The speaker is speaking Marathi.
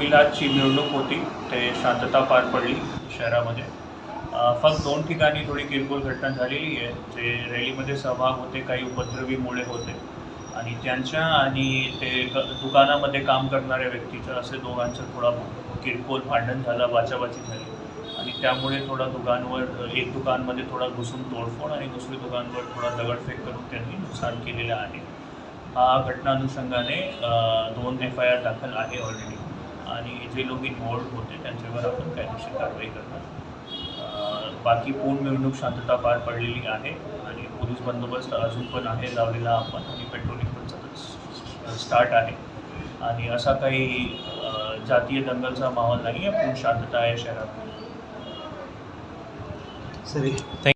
मिलादची मिरवणूक होती, ते शांतता पार पडली शहरामध्ये. फक्त 2 ठिकाणी थोडी किरकोळ घटना झालेली आहे. जे रॅलीमध्ये सहभाग होते काही उपद्रवी मुले होते आणि त्यांच्या आणि ते दुकानामध्ये काम करणाऱ्या व्यक्तीचं असे दोघांचं थोडा किरकोळ भांडण झालं, बाचाबाची झाली आणि त्यामुळे थोडा एक दुकानमध्ये थोडा घुसून तोडफोड आणि दुसरी दुकानवर थोडा दगडफेक करून त्यांनी नुकसान केलेलं आहे. हा घटना अनुषंगाने 2 FIR दाखल आहे ऑलरेडी आणि जे लोक इन्व्हॉल्ड होते त्यांच्यावर आपण कायदेशीर कारवाई करणार. बाकी पूर्ण मिरवणूक शांतता पार पडलेली आहे आणि पोलीस बंदोबस्त अजून पण आहे लावलेला आपण आणि पेट्रोलिंग पण सतत स्टार्ट आहे आणि असा काही जातीय दंगलचा माहोल नाही आहे. पूर्ण शांतता आहे शहरात. सर